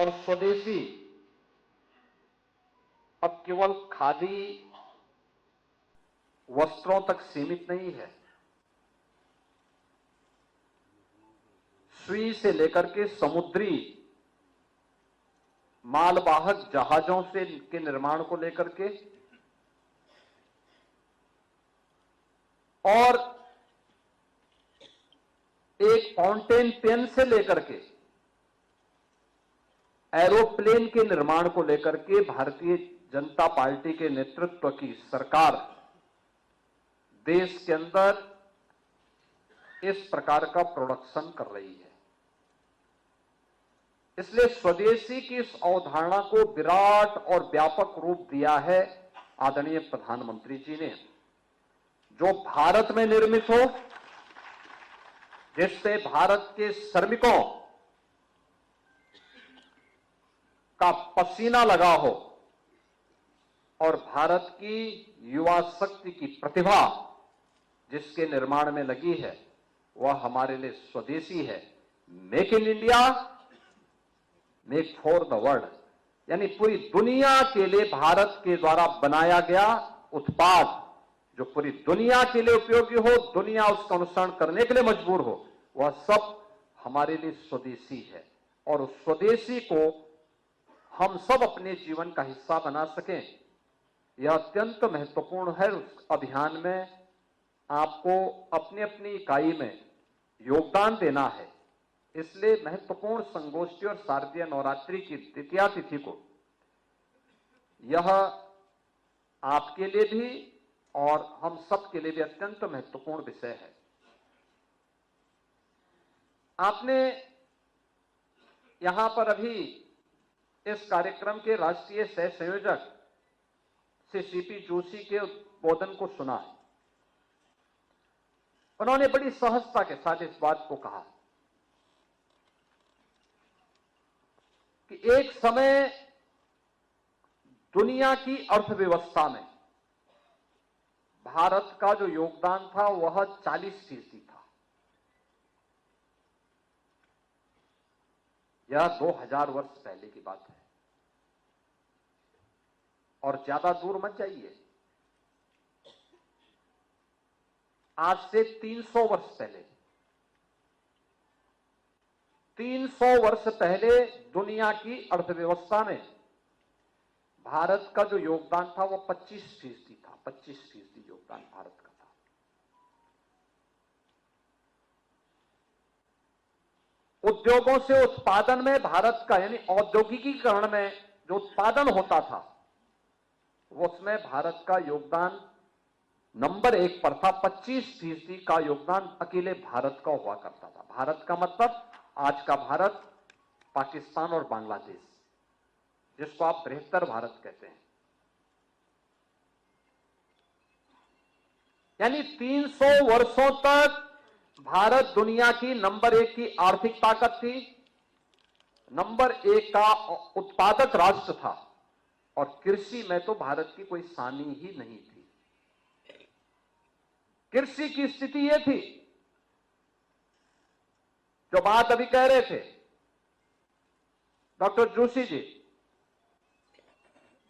और स्वदेशी अब केवल खादी वस्त्रों तक सीमित नहीं है। सुई से लेकर के समुद्री मालवाहक जहाजों से के निर्माण को लेकर के और एक फाउंटेन पेन से लेकर के एरोप्लेन के निर्माण को लेकर के भारतीय जनता पार्टी के नेतृत्व की सरकार देश के अंदर इस प्रकार का प्रोडक्शन कर रही है। इसलिए स्वदेशी की इस अवधारणा को विराट और व्यापक रूप दिया है आदरणीय प्रधानमंत्री जी ने। जो भारत में निर्मित हो, जिससे भारत के श्रमिकों का पसीना लगा हो और भारत की युवा शक्ति की प्रतिभा जिसके निर्माण में लगी है, वह हमारे लिए स्वदेशी है। Make in India, make for the world, यानी पूरी दुनिया के लिए भारत के द्वारा बनाया गया उत्पाद जो पूरी दुनिया के लिए उपयोगी हो, दुनिया उसका अनुसरण करने के लिए मजबूर हो, वह सब हमारे लिए स्वदेशी है। और उस स्वदेशी को हम सब अपने जीवन का हिस्सा बना सकें, यह अत्यंत महत्वपूर्ण है। उस अभियान में आपको अपनी अपनी इकाई में योगदान देना है। इसलिए महत्वपूर्ण संगोष्ठी और शारदीय नवरात्रि की द्वितीया तिथि को यह आपके लिए भी और हम सब के लिए भी अत्यंत महत्वपूर्ण विषय है। आपने यहां पर अभी इस कार्यक्रम के राष्ट्रीय सह संयोजक श्री सीपी जोशी के उद्बोधन को सुना है। उन्होंने बड़ी सहजता के साथ इस बात को कहा कि एक समय दुनिया की अर्थव्यवस्था में भारत का जो योगदान था वह 40% था। यह 2000 वर्ष पहले की बात है और ज्यादा दूर मत जाइए। आज से 300 वर्ष पहले, 300 वर्ष पहले दुनिया की अर्थव्यवस्था में भारत का जो योगदान था वो 25% था। 25% योगदान भारत का था। उद्योगों से उत्पादन में भारत का, यानी औद्योगिकीकरण में जो उत्पादन होता था, उसमें भारत का योगदान नंबर 1 पर था। 25% का योगदान अकेले भारत का हुआ करता था। भारत का मतलब आज का भारत, पाकिस्तान और बांग्लादेश, जिसको आप बृहत्तर भारत कहते हैं। यानी 300 वर्षों तक भारत दुनिया की नंबर 1 की आर्थिक ताकत थी, नंबर 1 का उत्पादक राष्ट्र था और कृषि में तो भारत की कोई सानी ही नहीं थी। कृषि की स्थिति यह थी, जो बात अभी कह रहे थे डॉक्टर जोशी जी,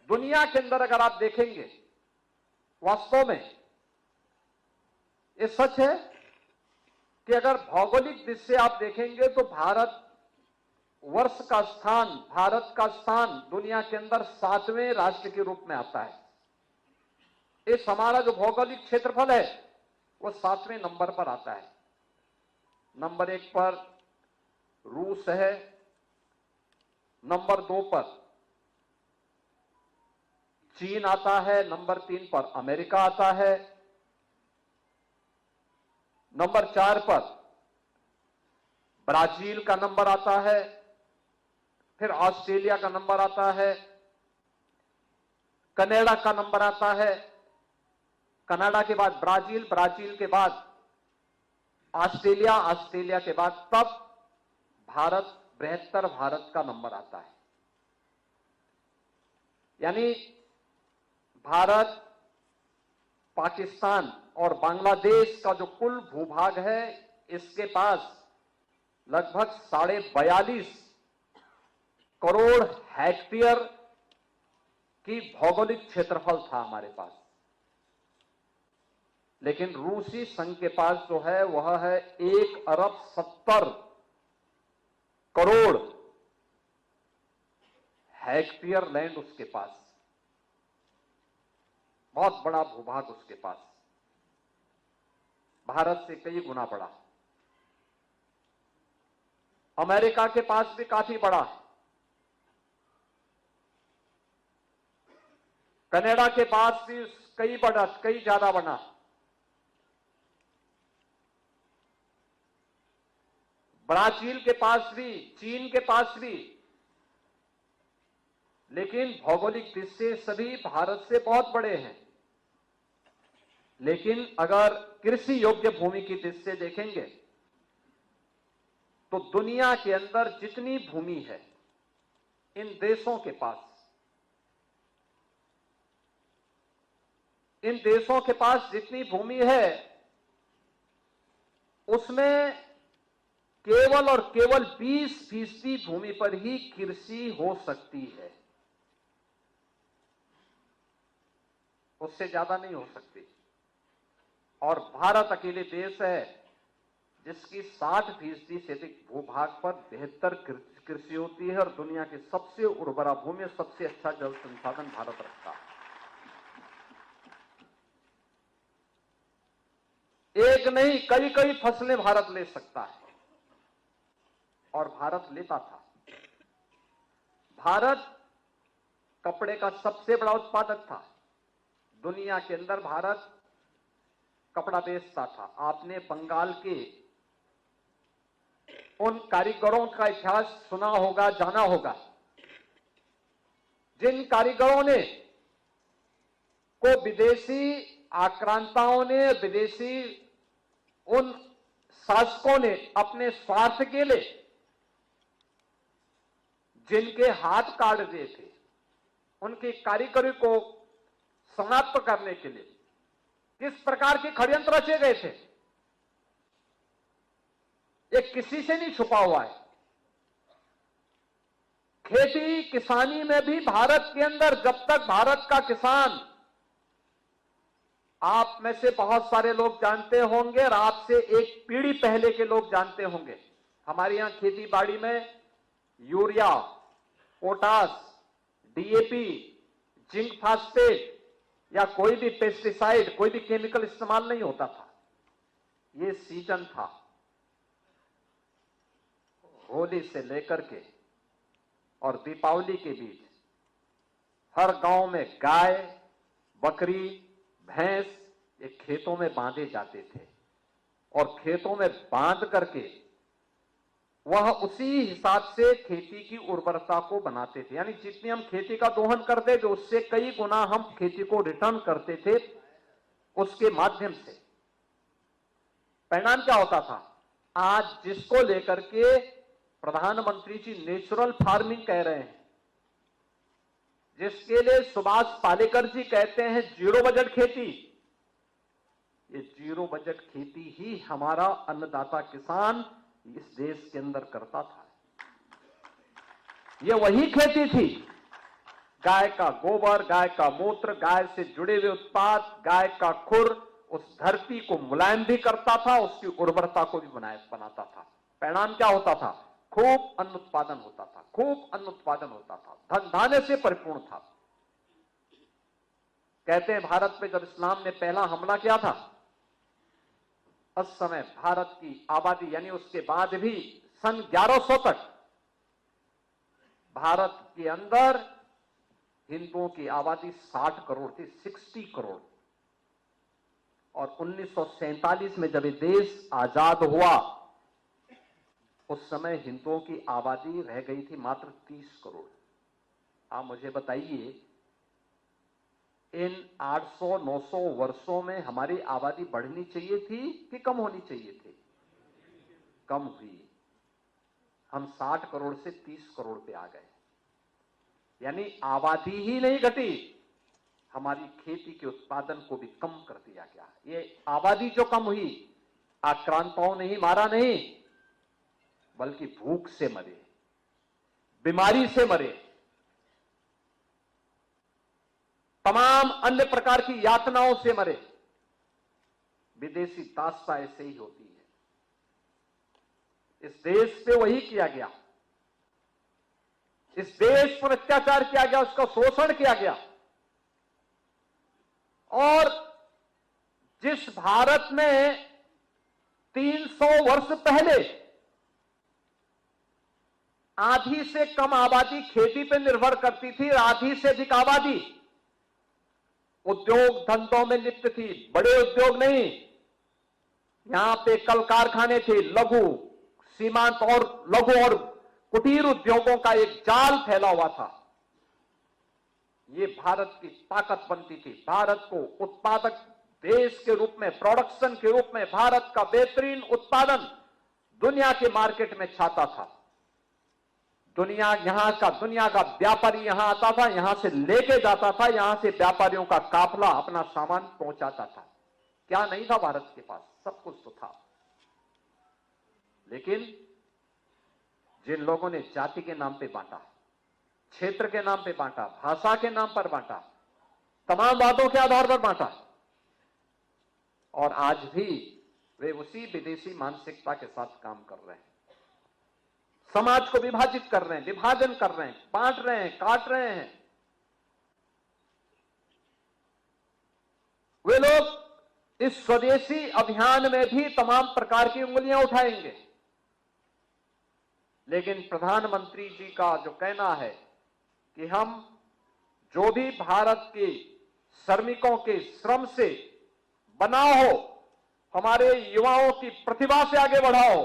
दुनिया के अंदर अगर आप देखेंगे, वास्तव में यह सच है कि अगर भौगोलिक दृष्टि से आप देखेंगे तो भारत का स्थान दुनिया के अंदर 7वें राष्ट्र के रूप में आता है। इस हमारा जो भौगोलिक क्षेत्रफल है वो 7वें नंबर पर आता है। नंबर 1 पर रूस है, नंबर 2 पर चीन आता है, नंबर 3 पर अमेरिका आता है, नंबर 4 पर ब्राजील का नंबर आता है, फिर ऑस्ट्रेलिया का नंबर आता है, कनाडा का नंबर आता है, कनाडा के बाद ब्राजील, ब्राजील के बाद ऑस्ट्रेलिया, ऑस्ट्रेलिया के बाद तब भारत, बृहत्तर भारत का नंबर आता है। यानी भारत, पाकिस्तान और बांग्लादेश का जो कुल भूभाग है, इसके पास लगभग 42.5 करोड़ हेक्टेयर की भौगोलिक क्षेत्रफल था हमारे पास, लेकिन रूसी संघ के पास जो है वह है 1,70,00,00,000 हेक्टेयर लैंड उसके पास, बहुत बड़ा भूभाग उसके पास, भारत से कई गुना बड़ा। अमेरिका के पास भी काफी बड़ा है, कनाडा के पास भी कई ज्यादा बड़ा, ब्राजील के पास भी, चीन के पास भी, लेकिन भौगोलिक दृष्टि से सभी भारत से बहुत बड़े हैं। लेकिन अगर कृषि योग्य भूमि की दृष्टि से देखेंगे तो दुनिया के अंदर जितनी भूमि है इन देशों के पास जितनी भूमि है उसमें केवल और केवल 20% भूमि पर ही कृषि हो सकती है, उससे ज्यादा नहीं हो सकती। और भारत अकेले देश है जिसकी 60% से अधिक भूभाग पर बेहतर कृषि होती है और दुनिया की सबसे उर्वरा भूमि, सबसे अच्छा जल संसाधन भारत रखता है। एक नहीं कई फसलें भारत ले सकता है और भारत लेता था। भारत कपड़े का सबसे बड़ा उत्पादक था, दुनिया के अंदर भारत कपड़ा बेचता था। आपने बंगाल के उन कारीगरों का इतिहास सुना होगा, जाना होगा, जिन कारीगरों ने को विदेशी आक्रांताओं ने, विदेशी उन शासकों ने अपने स्वार्थ के लिए जिनके हाथ काट दिए थे, उनकी कारीगरी को समाप्त करने के लिए किस प्रकार के षड्यंत्र रचे गए थे, ये किसी से नहीं छुपा हुआ है। खेती किसानी में भी भारत के अंदर, जब तक भारत का किसान, आप में से बहुत सारे लोग जानते होंगे और आपसे एक पीढ़ी पहले के लोग जानते होंगे, हमारे यहां खेती बाड़ी में urea, potash, DAP, zinc phosphate या कोई भी पेस्टिसाइड, कोई भी केमिकल इस्तेमाल नहीं होता था। ये सीजन था, होली से लेकर के और दीपावली के बीच हर गांव में गाय, बकरी, भैंस ये खेतों में बांधे जाते थे और खेतों में बांध करके वह उसी हिसाब से खेती की उर्वरता को बनाते थे। यानी जितनी हम खेती का दोहन करते थे उससे कई गुना हम खेती को रिटर्न करते थे उसके माध्यम से। परिणाम क्या होता था? आज जिसको लेकर के प्रधानमंत्री जी नेचुरल फार्मिंग कह रहे हैं, जिसके लिए सुभाष पालेकर जी कहते हैं जीरो बजट खेती, ये जीरो बजट खेती ही हमारा अन्नदाता किसान इस देश के अंदर करता था। ये वही खेती थी, गाय का गोबर, गाय का मूत्र, गाय से जुड़े हुए उत्पाद, गाय का खुर उस धरती को मुलायम भी करता था, उसकी उर्वरता को भी बनाता था। परिणाम क्या होता था? खूब अन्न उत्पादन होता था, खूब अन्न उत्पादन होता था, धन धान्य से परिपूर्ण था। कहते हैं भारत पे जब इस्लाम ने पहला हमला किया था उस समय भारत की आबादी, यानी उसके बाद भी सन 1100 तक भारत के अंदर हिंदुओं की आबादी 60 करोड़ थी, 60 करोड़। और 1947 में जब ये देश आजाद हुआ उस समय हिंदुओं की आबादी रह गई थी मात्र 30 करोड़। आप मुझे बताइए इन 800-900 वर्षों में हमारी आबादी बढ़नी चाहिए थी कि कम होनी चाहिए थी? कम हुई। हम 60 करोड़ से 30 करोड़ पे आ गए, यानी आबादी ही नहीं घटी, हमारी खेती के उत्पादन को भी कम कर दिया गया। ये आबादी जो कम हुई, आक्रांताओं ने ही मारा नहीं, बल्कि भूख से मरे, बीमारी से मरे, तमाम अन्य प्रकार की यातनाओं से मरे। विदेशी दास्ता ऐसे ही होती है। इस देश पे वही किया गया, इस देश पर अत्याचार किया गया, उसका शोषण किया गया। और जिस भारत में 300 वर्ष पहले आधी से कम आबादी खेती पर निर्भर करती थी, आधी से अधिक आबादी उद्योग धंधों में लिप्त थी, बड़े उद्योग नहीं, यहां पे कल कारखाने थे, लघु सीमांत और लघु और कुटीर उद्योगों का एक जाल फैला हुआ था। ये भारत की ताकत बनती थी। भारत को उत्पादक देश के रूप में, प्रोडक्शन के रूप में भारत का बेहतरीन उत्पादन दुनिया के मार्केट में छाता था। दुनिया का व्यापारी यहां आता था, यहां से लेके जाता था, यहां से व्यापारियों का काफला अपना सामान पहुंचाता था। क्या नहीं था भारत के पास? सब कुछ तो था। लेकिन जिन लोगों ने जाति के नाम पे बांटा, क्षेत्र के नाम पे बांटा, भाषा के नाम पर बांटा, तमाम बातों के आधार पर बांटा, और आज भी वे उसी विदेशी मानसिकता के साथ काम कर रहे हैं। समाज को विभाजित कर रहे हैं, विभाजन कर रहे हैं, बांट रहे हैं, काट रहे हैं। वे लोग इस स्वदेशी अभियान में भी तमाम प्रकार की उंगलियां उठाएंगे। लेकिन प्रधानमंत्री जी का जो कहना है कि हम जो भी भारत के श्रमिकों के श्रम से बना हो, हमारे युवाओं की प्रतिभा से आगे बढ़ाओ,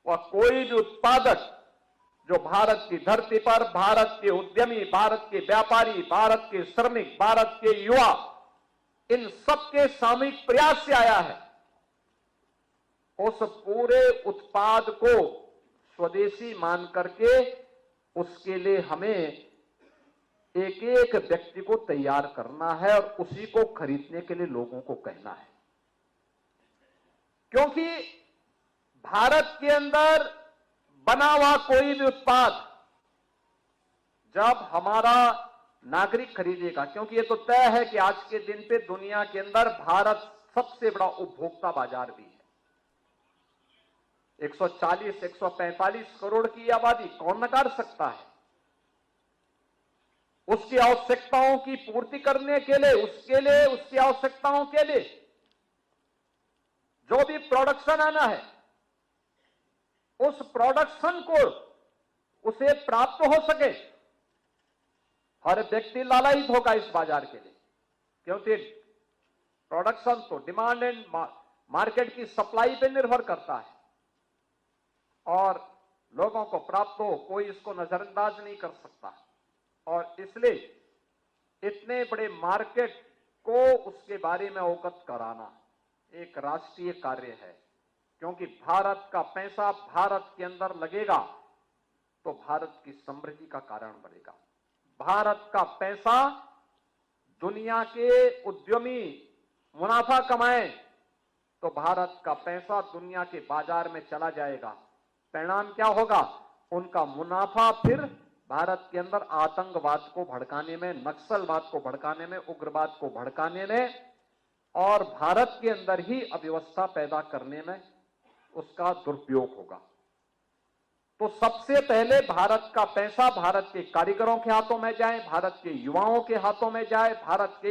वह कोई भी उत्पादक जो भारत की धरती पर भारत के उद्यमी, भारत के व्यापारी, भारत के श्रमिक, भारत के युवा, इन सबके सामूहिक प्रयास से आया है, उस पूरे उत्पाद को स्वदेशी मान करके उसके लिए हमें एक एक व्यक्ति को तैयार करना है और उसी को खरीदने के लिए लोगों को कहना है। क्योंकि भारत के अंदर बना हुआ कोई भी उत्पाद जब हमारा नागरिक खरीदेगा, क्योंकि ये तो तय है कि आज के दिन पे दुनिया के अंदर भारत सबसे बड़ा उपभोक्ता बाजार भी है। 140-145 करोड़ की आबादी कौन नकार सकता है? उसकी आवश्यकताओं की पूर्ति करने के लिए, उसकी आवश्यकताओं के लिए जो भी प्रोडक्शन आना है, उस प्रोडक्शन को उसे प्राप्त हो सके, हर व्यक्ति लालायित होगा इस बाजार के लिए। क्योंकि प्रोडक्शन तो डिमांड एंड मार्केट की सप्लाई पे निर्भर करता है, और लोगों को प्राप्त हो, कोई इसको नजरअंदाज नहीं कर सकता। और इसलिए इतने बड़े मार्केट को उसके बारे में अवगत कराना एक राष्ट्रीय कार्य है। क्योंकि भारत का पैसा भारत के अंदर लगेगा तो भारत की समृद्धि का कारण बनेगा। भारत का पैसा दुनिया के उद्यमी मुनाफा कमाए तो भारत का पैसा दुनिया के बाजार में चला जाएगा। परिणाम क्या होगा? उनका मुनाफा फिर भारत के अंदर आतंकवाद को भड़काने में, नक्सलवाद को भड़काने में, उग्रवाद को भड़काने में और भारत के अंदर ही अव्यवस्था पैदा करने में उसका दुरुपयोग होगा। तो सबसे पहले भारत का पैसा भारत के कारीगरों के हाथों में जाए, भारत के युवाओं के हाथों में जाए, भारत के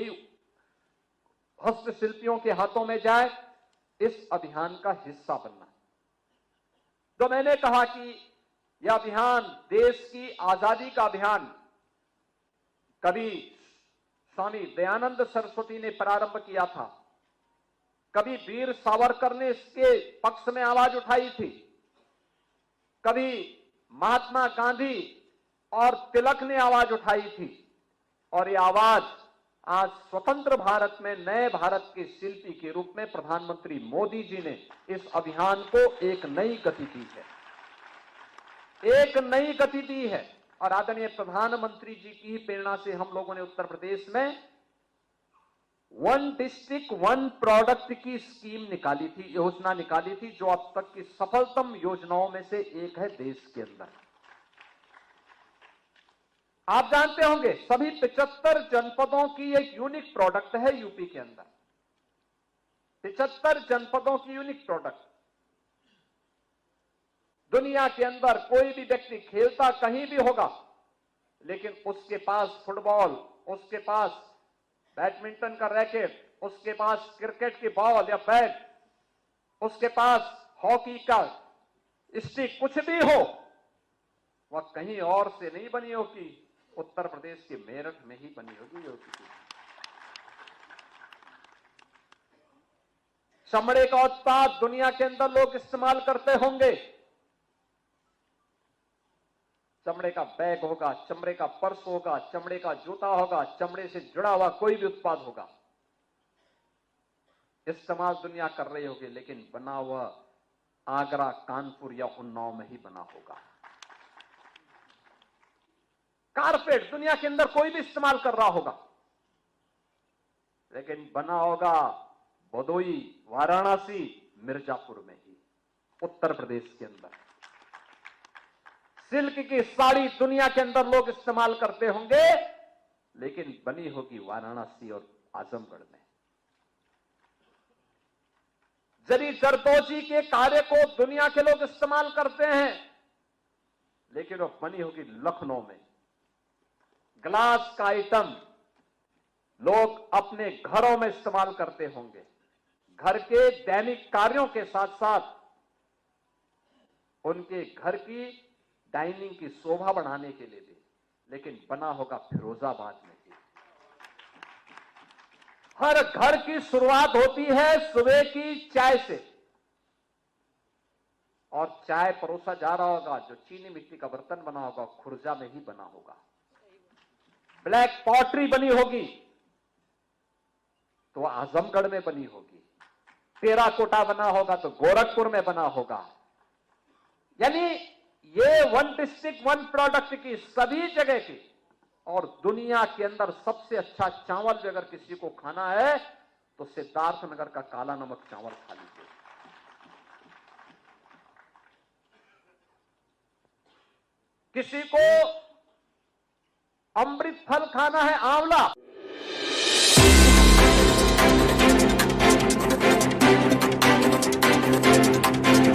हस्तशिल्पियों के हाथों में जाए, इस अभियान का हिस्सा बनना। तो मैंने कहा कि यह अभियान देश की आजादी का अभियान कभी स्वामी दयानंद सरस्वती ने प्रारंभ किया था, कभी वीर सावरकर ने इसके पक्ष में आवाज उठाई थी, कभी महात्मा गांधी और तिलक ने आवाज उठाई थी, और ये आवाज आज स्वतंत्र भारत में नए भारत के शिल्पी के रूप में प्रधानमंत्री मोदी जी ने इस अभियान को एक नई गति दी है, एक नई गति दी है। और आदरणीय प्रधानमंत्री जी की प्रेरणा से हम लोगों ने उत्तर प्रदेश में 1 डिस्ट्रिक्ट 1 प्रोडक्ट की स्कीम निकाली थी, योजना निकाली थी, जो अब तक की सफलतम योजनाओं में से एक है देश के अंदर। आप जानते होंगे सभी 75 जनपदों की एक यूनिक प्रोडक्ट है यूपी के अंदर। 75 जनपदों की यूनिक प्रोडक्ट। दुनिया के अंदर कोई भी व्यक्ति खेलता कहीं भी होगा, लेकिन उसके पास फुटबॉल, उसके पास बैडमिंटन का रैकेट, उसके पास क्रिकेट की बॉल या बैट, उसके पास हॉकी का स्टिक, कुछ भी हो, वह कहीं और से नहीं बनी होगी, उत्तर प्रदेश के मेरठ में ही बनी होगी। चमड़े का उत्पाद दुनिया के अंदर लोग इस्तेमाल करते होंगे। चमड़े का बैग होगा, चमड़े का पर्स होगा, चमड़े का जूता होगा, चमड़े से जुड़ा हुआ कोई भी उत्पाद होगा, इस्तेमाल दुनिया कर रही होगी, लेकिन बना हुआ आगरा, कानपुर या उन्नाव में ही बना होगा। कारपेट दुनिया के अंदर कोई भी इस्तेमाल कर रहा होगा, लेकिन बना होगा भदोई, वाराणसी, मिर्जापुर में ही, उत्तर प्रदेश के अंदर। सिल्क की साड़ी दुनिया के अंदर लोग इस्तेमाल करते होंगे, लेकिन बनी होगी वाराणसी और आजमगढ़ में। जरी जरदोजी के कार्य को दुनिया के लोग इस्तेमाल करते हैं, लेकिन वो बनी होगी लखनऊ में। ग्लास का आइटम लोग अपने घरों में इस्तेमाल करते होंगे, घर के दैनिक कार्यों के साथ साथ उनके घर की डाइनिंग की शोभा बढ़ाने के लिए भी, लेकिन बना होगा फिरोजाबाद में ही। हर घर की शुरुआत होती है सुबह की चाय से, और चाय परोसा जा रहा होगा, जो चीनी मिट्टी का बर्तन बना होगा खुर्जा में ही बना होगा। ब्लैक पॉटरी बनी होगी तो आजमगढ़ में बनी होगी, टेराकोटा बना होगा तो गोरखपुर में बना होगा। यानी ये वन डिस्ट्रिक्ट वन प्रोडक्ट की सभी जगह की। और दुनिया के अंदर सबसे अच्छा चावल भी अगर किसी को खाना है तो सिद्धार्थनगर का काला नमक चावल खा लीजिए। किसी को अमृत फल खाना है, आंवला,